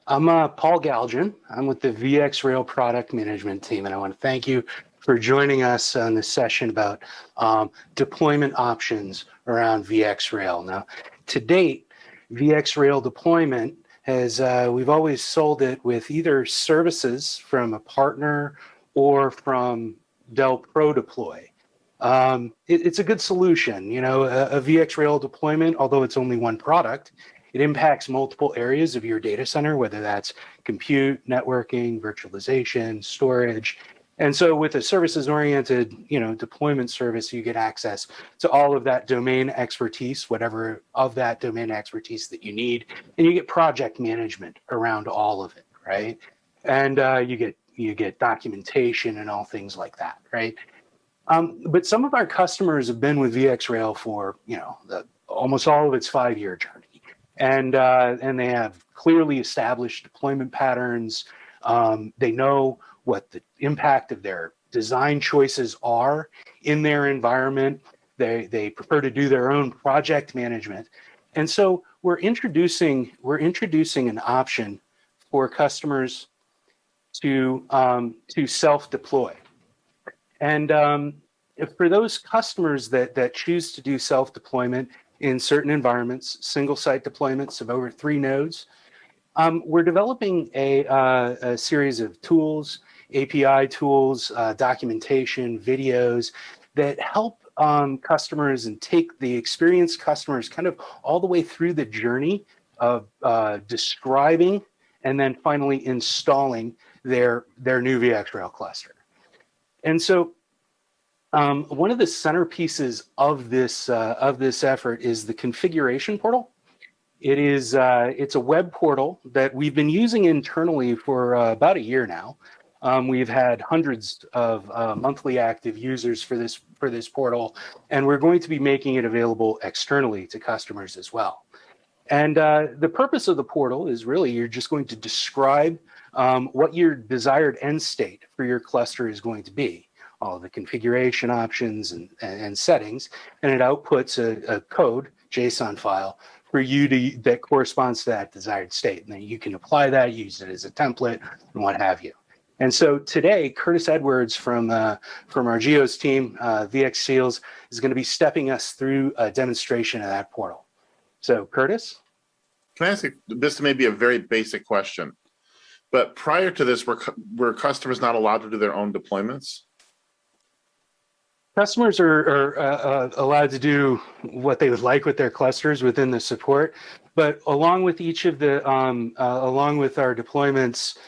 I'm Paul Galjan. I'm with the VxRail product management team, and I want to thank you for joining us on this session about deployment options around VxRail. Now, to date, VxRail deployment has, we've always sold it with either services from a partner or from Dell Pro Deploy. It's a good solution. You know, a VxRail deployment, although it's only one product, it impacts multiple areas of your data center, whether that's compute, networking, virtualization, storage. And so with a services-oriented, deployment service, you get access to all of that domain expertise, whatever of that domain expertise that you need, and you get project management around all of it, right? And you get documentation and all things like that, right? But some of our customers have been with VxRail for, almost all of its 5-year journey. And they have clearly established deployment patterns. They know what the impact of their design choices are in their environment. They prefer to do their own project management. And so we're introducing an option for customers to self-deploy. And for those customers that choose to do self-deployment in certain environments, single site deployments of over 3 nodes, we're developing a series of tools, API tools, documentation, videos that help customers and take the experienced customers kind of all the way through the journey of describing and then finally installing their new VxRail cluster. And so one of the centerpieces of this effort is the configuration portal. It's a web portal that we've been using internally for about a year now. We've had hundreds of monthly active users for this portal, and we're going to be making it available externally to customers as well. And the purpose of the portal is really you're just going to describe what your desired end state for your cluster is going to be, all the configuration options and settings, and it outputs a code, JSON file, for you that corresponds to that desired state. And then you can apply that, use it as a template, and what have you. And so today, Curtis Edwards from our Geos team, VxSeals, is going to be stepping us through a demonstration of that portal. So, Curtis? Can I ask this may be a very basic question, but prior to this, were customers not allowed to do their own deployments? Customers are allowed to do what they would like with their clusters within the support, but along with each of the, along with our deployments,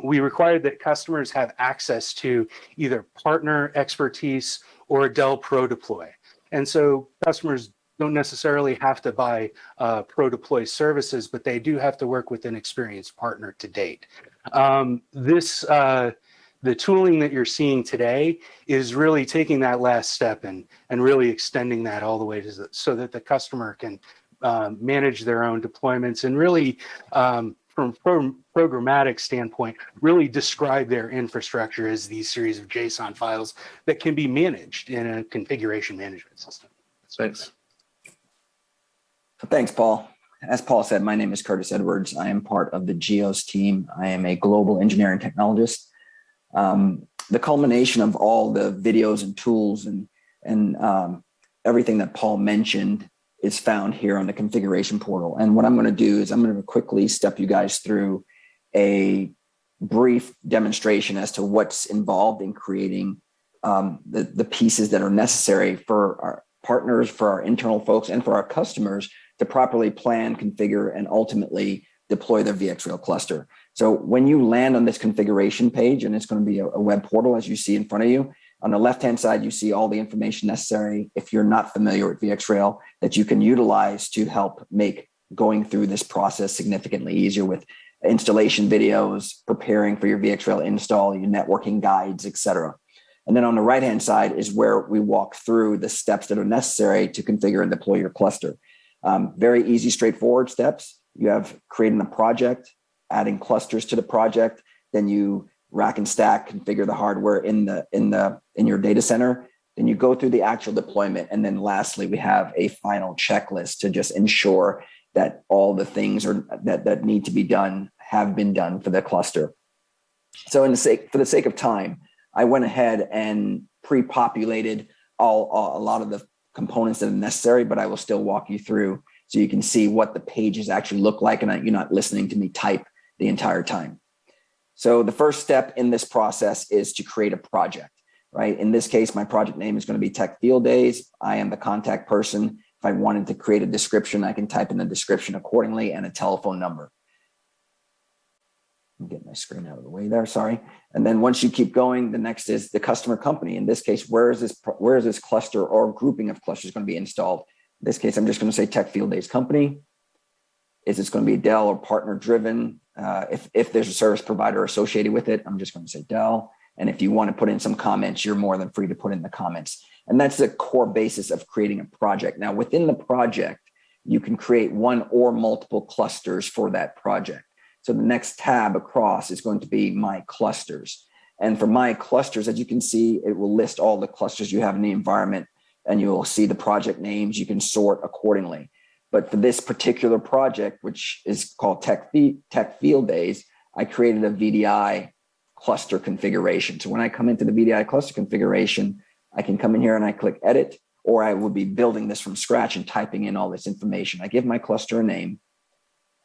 we required that customers have access to either partner expertise or a Dell Pro Deploy. And so customers don't necessarily have to buy Pro Deploy services, but they do have to work with an experienced partner to date. The tooling that you're seeing today is really taking that last step and really extending that all the way to so that the customer can manage their own deployments and really, from programmatic standpoint, really describe their infrastructure as these series of JSON files that can be managed in a configuration management system. Thanks. Thanks, Paul. As Paul said, my name is Curtis Edwards. I am part of the Geos team. I am a global engineering technologist. The culmination of all the videos and tools and everything that Paul mentioned is found here on the configuration portal. And what I'm going to do is I'm going to quickly step you guys through a brief demonstration as to what's involved in creating the pieces that are necessary for our partners, for our internal folks, and for our customers to properly plan, configure, and ultimately deploy their VxRail cluster. So when you land on this configuration page, and it's going to be a web portal as you see in front of you, on the left-hand side, you see all the information necessary if you're not familiar with VxRail that you can utilize to help make going through this process significantly easier with installation videos, preparing for your VxRail install, your networking guides, etc. And then on the right-hand side is where we walk through the steps that are necessary to configure and deploy your cluster. Very easy, straightforward steps. You have creating a project, adding clusters to the project, then you rack and stack, configure the hardware in your data center. Then you go through the actual deployment, and then lastly, we have a final checklist to just ensure that all the things that need to be done have been done for the cluster. So for the sake of time, I went ahead and pre-populated a lot of the components that are necessary, but I will still walk you through so you can see what the pages actually look like and you're not listening to me type the entire time. So the first step in this process is to create a project, right? In this case, my project name is going to be Tech Field Days. I am the contact person. If I wanted to create a description, I can type in the description accordingly and a telephone number. Get my screen out of the way there, sorry. And then once you keep going, the next is the customer company. In this case, where is this cluster or grouping of clusters going to be installed? In this case, I'm just going to say Tech Field Days Company. Is this going to be Dell or partner driven? If there's a service provider associated with it, I'm just going to say Dell. And if you want to put in some comments, you're more than free to put in the comments. And that's the core basis of creating a project. Now, within the project, you can create one or multiple clusters for that project. So the next tab across is going to be My Clusters. And for My Clusters, as you can see, it will list all the clusters you have in the environment, and you'll see the project names. You can sort accordingly. But for this particular project, which is called Tech Field Days, I created a VDI cluster configuration. So when I come into the VDI cluster configuration, I can come in here and I click Edit, or I would be building this from scratch and typing in all this information. I give my cluster a name.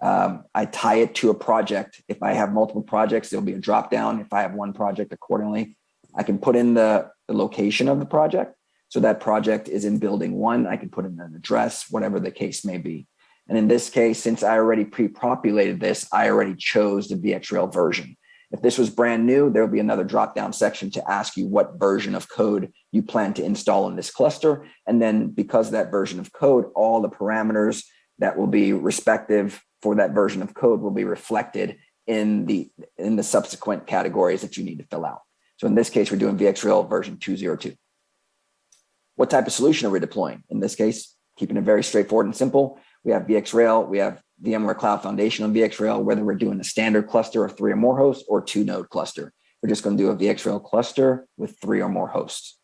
I tie it to a project. If I have multiple projects, there'll be a drop down. If I have one project accordingly, I can put in the location of the project. So that project is in building 1. I can put in an address, whatever the case may be. And in this case, since I already pre-populated this, I already chose the VxRail version. If this was brand new, there'll be another drop-down section to ask you what version of code you plan to install in this cluster. And then because of that version of code, all the parameters that will be respective for that version of code will be reflected in the subsequent categories that you need to fill out. So in this case, we're doing VxRail version 202. What type of solution are we deploying? In this case, keeping it very straightforward and simple, we have VxRail, we have VMware Cloud Foundation on VxRail, whether we're doing a standard cluster of 3 or more hosts or 2-node cluster. We're just going to do a VxRail cluster with 3 or more hosts.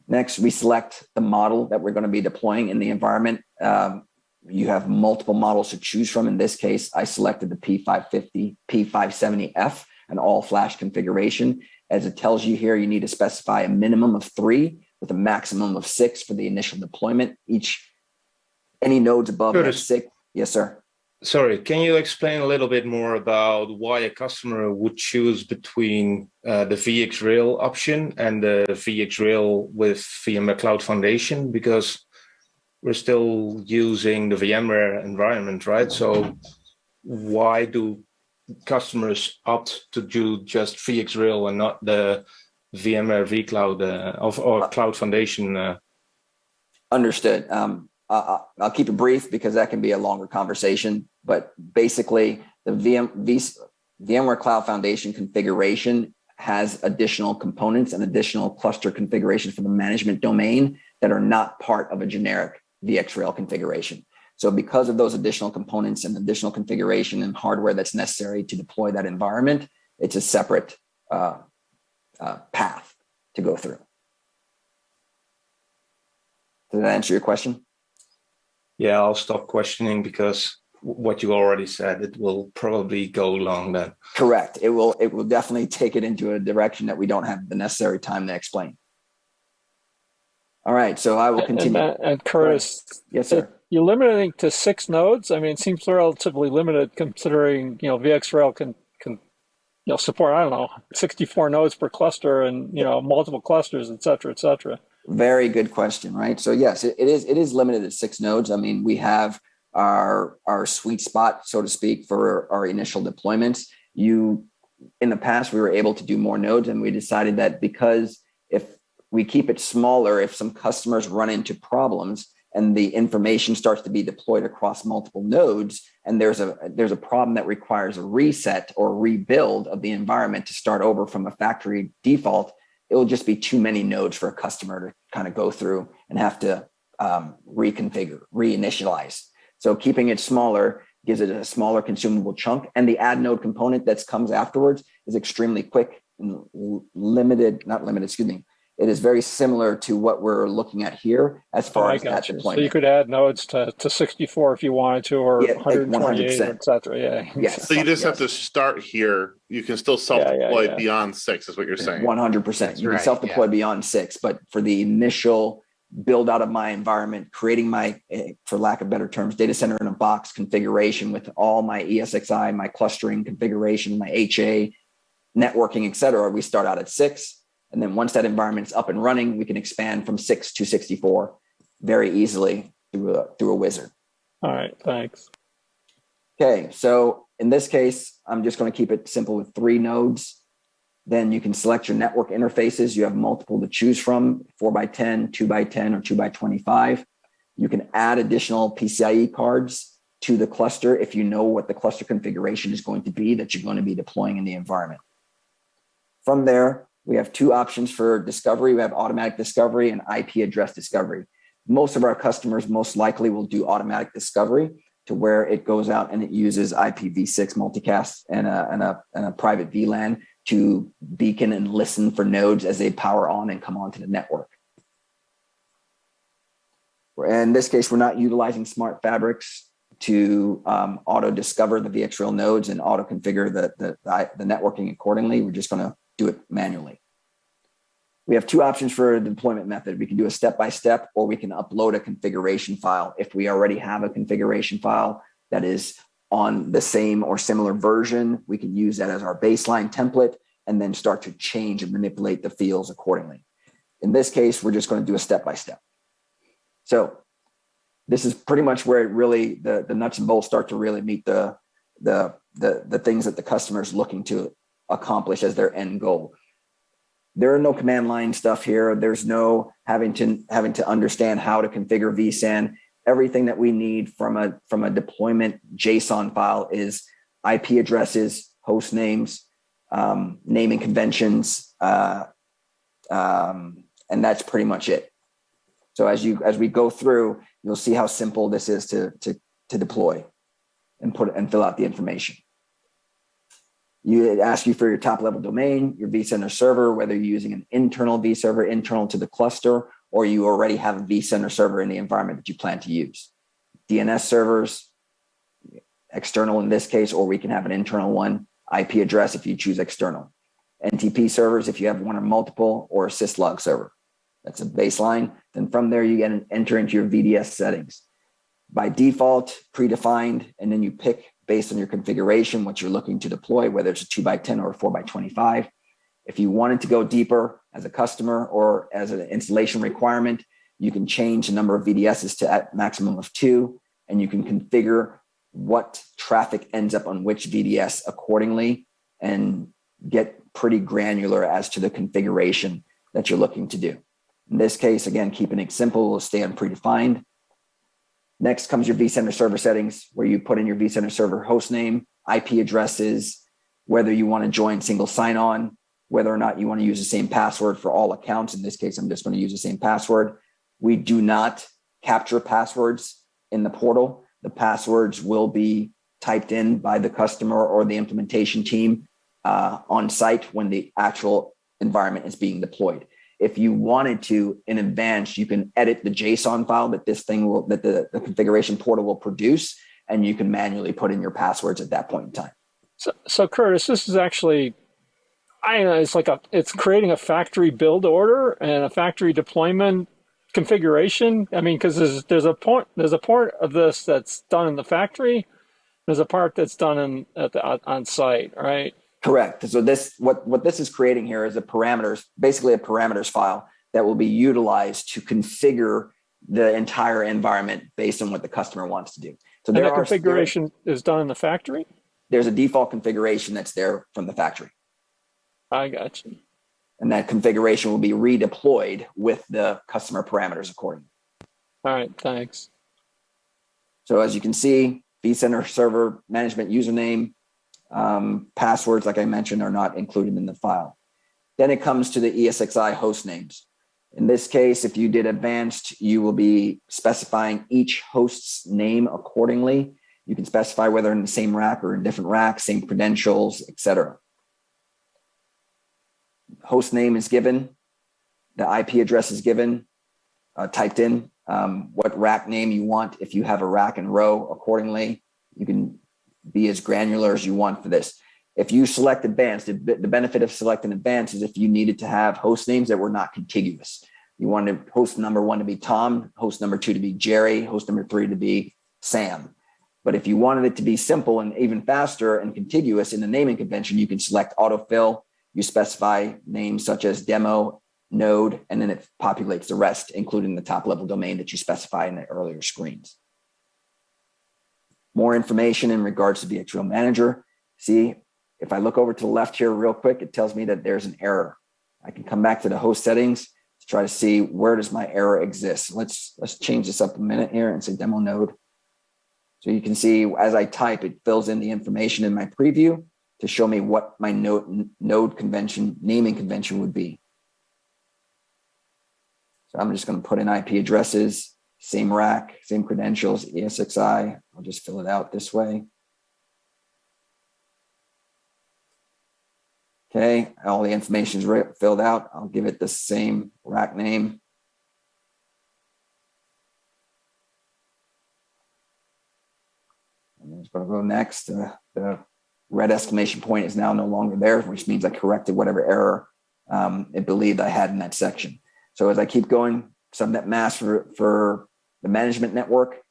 Next, we select the model that we're going to be deploying in the environment. You have multiple models to choose from. In this case, I selected the P550, P570F, an all-flash configuration. As it tells you here, you need to specify a minimum of 3 with a maximum of 6 for the initial deployment. Any nodes above that 6. Yes, sir. Sorry, can you explain a little bit more about why a customer would choose between the VxRail option and the VxRail with VMware Cloud Foundation? Because we're still using the VMware environment, right? So why do customers opt to do just VxRail and not the VMware vCloud or Cloud Foundation? Understood. I'll keep it brief because that can be a longer conversation. But basically, the VMware Cloud Foundation configuration has additional components and additional cluster configurations for the management domain that are not part of a generic VxRail configuration. So because of those additional components and additional configuration and hardware that's necessary to deploy that environment, it's a separate path to go through. Did that answer your question? Yeah, I'll stop questioning because what you already said, it will probably go long then. Correct. It will definitely take it into a direction that we don't have the necessary time to explain. All right, so I will continue. And Curtis, yes, sir. You're limiting to 6 nodes. I mean, it seems relatively limited considering VxRail can support 64 nodes per cluster and multiple clusters, et cetera, et cetera. Very good question, right? So yes, it is limited at 6 nodes. I mean, we have our sweet spot, so to speak, for our initial deployments. In the past, we were able to do more nodes, and we decided that because if we keep it smaller, if some customers run into problems and the information starts to be deployed across multiple nodes, and there's a problem that requires a reset or rebuild of the environment to start over from a factory default, it will just be too many nodes for a customer to kind of go through and have to reconfigure, reinitialize. So keeping it smaller gives it a smaller consumable chunk, and the add node component that comes afterwards is extremely quick and It is very similar to what we're looking at here as far I as that got you. deployment. So you could add nodes to 64 if you wanted to, or Yeah, like 128, 100%. et cetera. Yeah. Yes. So you just have Yes. to start here. You can still self-deploy beyond 6 is what you're saying. 100%. You can self-deploy beyond 6, but for the initial build out of my environment, creating my, for lack of better terms, data center in a box configuration with all my ESXi, my clustering configuration, my HA, networking, et cetera, we start out at 6. And then once that environment is up and running, we can expand from 6 to 64 very easily through a wizard. All right, thanks. Okay, so in this case, I'm just going to keep it simple with 3 nodes. Then you can select your network interfaces. You have multiple to choose from, 4x10, 2x10, or 2x25. You can add additional PCIe cards to the cluster if you know what the cluster configuration is going to be that you're going to be deploying in the environment. From there, we have 2 options for discovery. We have automatic discovery and IP address discovery. Most of our customers most likely will do automatic discovery to where it goes out and it uses IPv6 multicast and a private VLAN to beacon and listen for nodes as they power on and come onto the network. In this case, we're not utilizing smart fabrics to auto discover the VxRail nodes and auto configure the networking accordingly. We're just going to do it manually. We have 2 options for a deployment method. We can do a step-by-step, or we can upload a configuration file. If we already have a configuration file that is on the same or similar version, we can use that as our baseline template and then start to change and manipulate the fields accordingly. In this case, we're just going to do a step-by-step. So this is pretty much where it really, the nuts and bolts start to really meet the things that the customer is looking to accomplish as their end goal. There are no command line stuff here. There's no having to understand how to configure vSAN. Everything that we need from a deployment JSON file is IP addresses, host names, naming conventions, and that's pretty much it. So as we go through, you'll see how simple this is to deploy and fill out the information. It asks you for your top level domain, your vCenter server, whether you're using an internal vServer internal to the cluster, or you already have a vCenter server in the environment that you plan to use. DNS servers, external in this case, or we can have an internal one, IP address if you choose external. NTP servers if you have one or multiple, or a syslog server. That's a baseline. Then from there, you enter into your VDS settings. By default, predefined, and then you pick based on your configuration, what you're looking to deploy, whether it's a 2x10 or a 4x25. If you wanted to go deeper as a customer or as an installation requirement, you can change the number of VDSs to a maximum of 2, and you can configure what traffic ends up on which VDS accordingly and get pretty granular as to the configuration that you're looking to do. In this case, again, keeping it simple, we'll stay on predefined. Next comes your vCenter server settings, where you put in your vCenter server host name, IP addresses, whether you want to join single sign-on, whether or not you want to use the same password for all accounts. In this case, I'm just going to use the same password. We do not capture passwords in the portal. The passwords will be typed in by the customer or the implementation team on site when the actual environment is being deployed. If you wanted to, in advance, you can edit the JSON file that the configuration portal will produce, and you can manually put in your passwords at that point in time. So Curtis, this is actually, I know it's creating a factory build order and a factory deployment configuration. I mean, because there's a part of this that's done in the factory. There's a part that's done on site, right? Correct. So what this is creating here is basically a parameters file that will be utilized to configure the entire environment based on what the customer wants to do. So the configuration is done in the factory? There's a default configuration that's there from the factory. I got you. And that configuration will be redeployed with the customer parameters accordingly. All right, thanks. So as you can see, vCenter server management username, passwords, like I mentioned, are not included in the file. Then it comes to the ESXi host names. In this case, if you did advanced, you will be specifying each host's name accordingly. You can specify whether in the same rack or in different racks, same credentials, etc. Host name is given. The IP address is given, typed in, what rack name you want. If you have a rack and row accordingly, you can be as granular as you want for this. If you select advanced, the benefit of selecting advanced is if you needed to have host names that were not contiguous. You wanted host number 1 to be Tom, host number 2 to be Jerry, host number 3 to be Sam. But if you wanted it to be simple and even faster and contiguous in the naming convention, you can select autofill. You specify names such as demo, node, and then it populates the rest, including the top level domain that you specify in the earlier screens. More information in regards to VxRail Manager. See, if I look over to the left here real quick, it tells me that there's an error. I can come back to the host settings to try to see where does my error exist. Let's change this up a minute here and say demo node. So you can see as I type, it fills in the information in my preview to show me what my node convention, naming convention would be. So I'm just going to put in IP addresses, same rack, same credentials, ESXi. I'll just fill it out this way. Okay, all the information is filled out. I'll give it the same rack name. I'm just going to go next. The red exclamation point is now no longer there, which means I corrected whatever error it believed I had in that section. So as I keep going, subnet mask for the management network,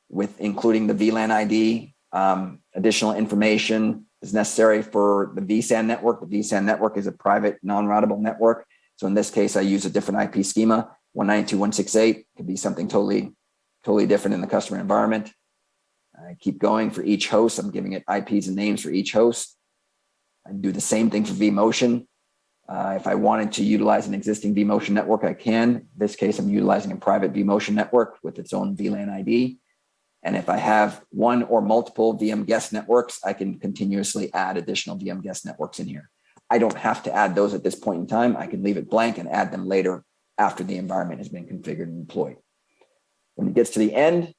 with including the VLAN ID, additional information is necessary for the vSAN network. The vSAN network is a private non-routable network. So in this case, I use a different IP schema. 192.168 could be something totally different in the customer environment. I keep going for each host. I'm giving it IPs and names for each host. I do the same thing for vMotion. If I wanted to utilize an existing vMotion network, I can. In this case, I'm utilizing a private vMotion network with its own VLAN ID. And if I have one or multiple VM guest networks, I can continuously add additional VM guest networks in here. I don't have to add those at this point in time. I can leave it blank and add them later after the environment has been configured and deployed. When it gets to the end,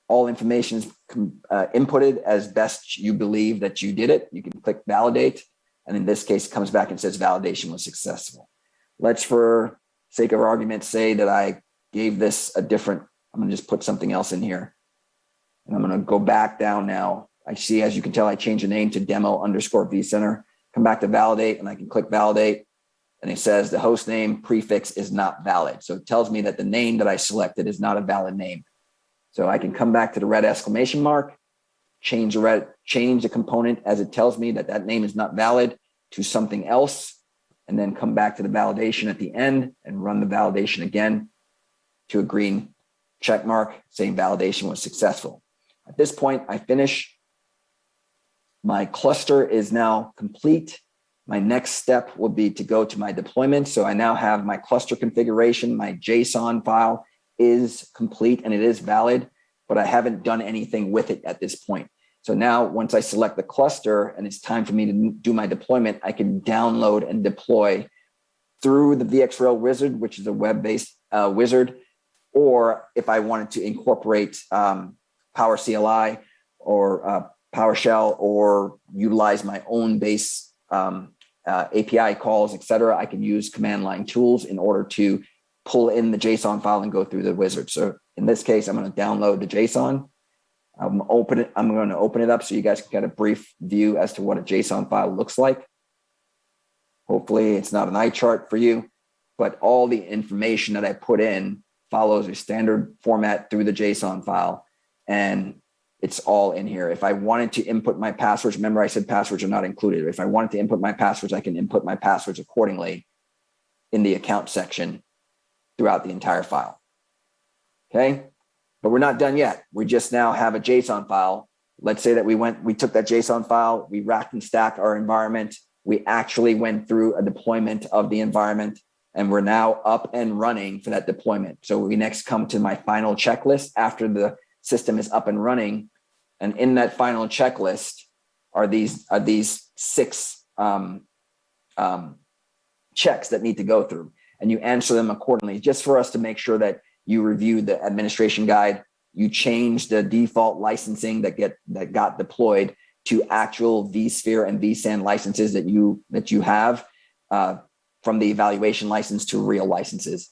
all information is inputted as best you believe that you did it. You can click validate. And in this case, it comes back and says validation was successful. Let's, for sake of argument, say that I gave this a different, I'm going to just put something else in here. And I'm going to go back down now. I see, as you can tell, I changed the name to demo_vCenter. Come back to validate, and I can click validate. And it says the host name prefix is not valid. So it tells me that the name that I selected is not a valid name. So I can come back to the red exclamation mark, change the component as it tells me that that name is not valid to something else, and then come back to the validation at the end and run the validation again to a green check mark saying validation was successful. At this point, I finish. My cluster is now complete. My next step will be to go to my deployment. So I now have my cluster configuration. My JSON file is complete and it is valid, but I haven't done anything with it at this point. So now once I select the cluster and it's time for me to do my deployment, I can download and deploy through the VxRail wizard, which is a web-based wizard, or if I wanted to incorporate Power CLI or PowerShell or utilize my own base API calls, et cetera, I can use command line tools in order to pull in the JSON file and go through the wizard. So in this case, I'm going to download the JSON. I'm going to open it up so you guys can get a brief view as to what a JSON file looks like. Hopefully it's not an eye chart for you, but all the information that I put in follows a standard format through the JSON file, and it's all in here. If I wanted to input my passwords, remember I said passwords are not included. If I wanted to input my passwords, I can input my passwords accordingly in the account section throughout the entire file. Okay, but we're not done yet. We just now have a JSON file. Let's say that we took that JSON file, we racked and stacked our environment. We actually went through a deployment of the environment, and we're now up and running for that deployment. So we next come to my final checklist after the system is up and running. And in that final checklist are these 6 checks that need to go through, and you answer them accordingly, just for us to make sure that you review the administration guide, you change the default licensing that got deployed to actual vSphere and vSAN licenses that you have. from the evaluation license to real licenses.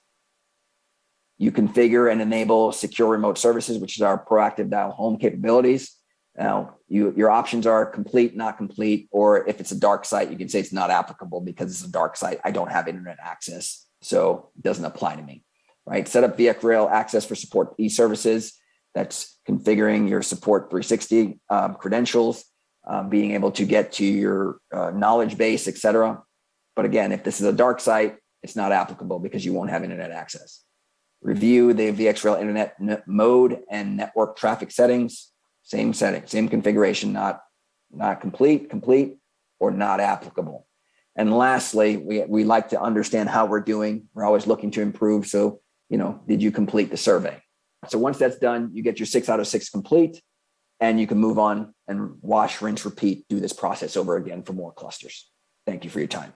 You configure and enable secure remote services, which is our proactive dial home capabilities. Now, your options are complete, not complete, or if it's a dark site, you can say it's not applicable because it's a dark site. I don't have internet access, so it doesn't apply to me, right? Set up VxRail access for support e-services. That's configuring your support 360 credentials, being able to get to your knowledge base, et cetera. But again, if this is a dark site, it's not applicable because you won't have internet access. Review the VxRail internet mode and network traffic settings. Same setting, same configuration, not complete, or not applicable. And lastly, we like to understand how we're doing. We're always looking to improve. So, did you complete the survey? So once that's done, you get your 6 out of 6 complete, and you can move on and wash, rinse, repeat, do this process over again for more clusters. Thank you for your time.